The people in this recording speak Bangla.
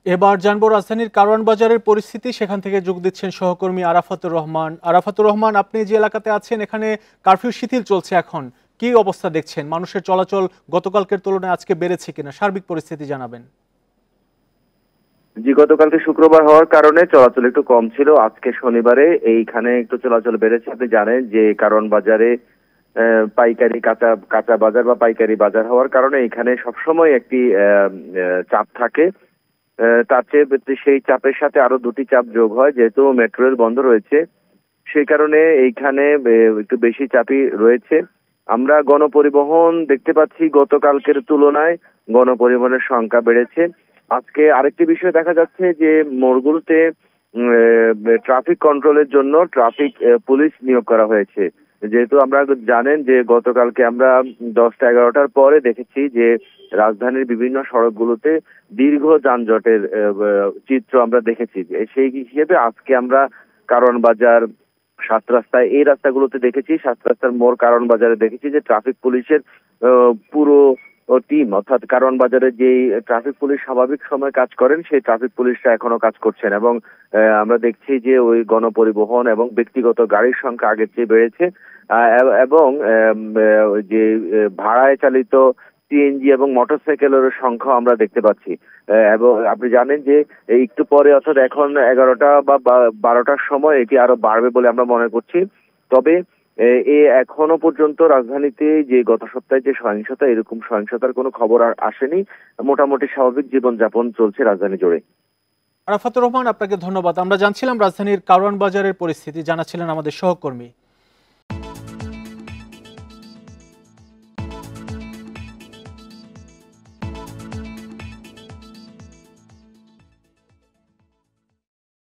এবার জানবো রাজধানীর কারওয়ান বাজারের পরিস্থিতি। সেখান থেকে যোগ দিচ্ছেন সহকর্মী আরাফাতুর রহমান। আরাফাতুর রহমান, আপনি যে এলাকাতে আছেন এখানে কারফিউ শিথিল চলছে এখন, কি অবস্থা দেখছেন? মানুষের চলাচল গতকালকের তুলনায় আজকে বেড়েছে কিনা, সার্বিক পরিস্থিতি জানাবেন। জি, গতকালকে শুক্রবার হওয়ার কারণে চলাচল একটু কম ছিল। আজকে শনিবারে এইখানে একটু চলাচল বেড়েছে। আপনি জানেন যে কারওয়ান বাজারে পাইকারি কাঁচা কাঁচা বাজার বা পাইকারি বাজার হওয়ার কারণে এখানে সবসময় একটি চাপ থাকে। তার চেয়ে সেই চাপের সাথে আরো দুটি চাপ যোগ হয়, যেহেতু মেট্রো রেল বন্ধ রয়েছে। সেই কারণে এইখানে একটু বেশি চাপই রয়েছে। আমরা গণপরিবহন দেখতে পাচ্ছি গতকালকের তুলনায় গণপরিবহনের সংখ্যা বেড়েছে। আজকে আরেকটি বিষয় দেখা যাচ্ছে যে মোড়গুলোতে ট্রাফিক কন্ট্রোলের জন্য ট্রাফিক পুলিশ নিয়োগ করা হয়েছে। যেহেতু আমরা জানেন যে গতকালকে আমরা 10টা 11টার পরে দেখেছি যে রাজধানীর বিভিন্ন সড়কগুলোতে দীর্ঘ যানজটের চিত্র আমরা দেখেছি। সেই হিসেবে আজকে আমরা কারওয়ান বাজার, সাত রাস্তায় এই রাস্তাগুলোতে দেখেছি, সাত রাস্তার মোড় কারওয়ান বাজারে দেখেছি যে ট্রাফিক পুলিশের পুরো টিম, অর্থাৎ কারওয়ান বাজারে যে ট্রাফিক পুলিশ স্বাভাবিক সময় কাজ করেন সেই ট্রাফিক পুলিশরা এখনো কাজ করছেন। এবং আমরা দেখছি যে ওই গণপরিবহন এবং ব্যক্তিগত গাড়ির সংখ্যা আগের চেয়ে বেড়েছে। এবং যে ভাড়ায় চালিত সিএনজি এবং মোটরসাইকেলের সংখ্যা আমরা দেখতে পাচ্ছি। এবং আপনি জানেন যে এই একটু পরে, অর্থাৎ এখন 11টা বা 12টার সময় এটি আরো বাড়বে বলে আমরা মনে করছি। তবে এখনো পর্যন্ত রাজধানীতে যে গত সপ্তাহে যে সহিংসতা, এরকম সহিংসতার কোনো খবর আর আসেনি। মোটামুটি স্বাভাবিক জীবনযাপন চলছে রাজধানী জুড়ে। আরাফাতুর রহমান, আপনাকে ধন্যবাদ। আমরা জানছিলাম রাজধানীর কারওয়ান বাজারের পরিস্থিতি, জানাচ্ছিলেন আমাদের সহকর্মী।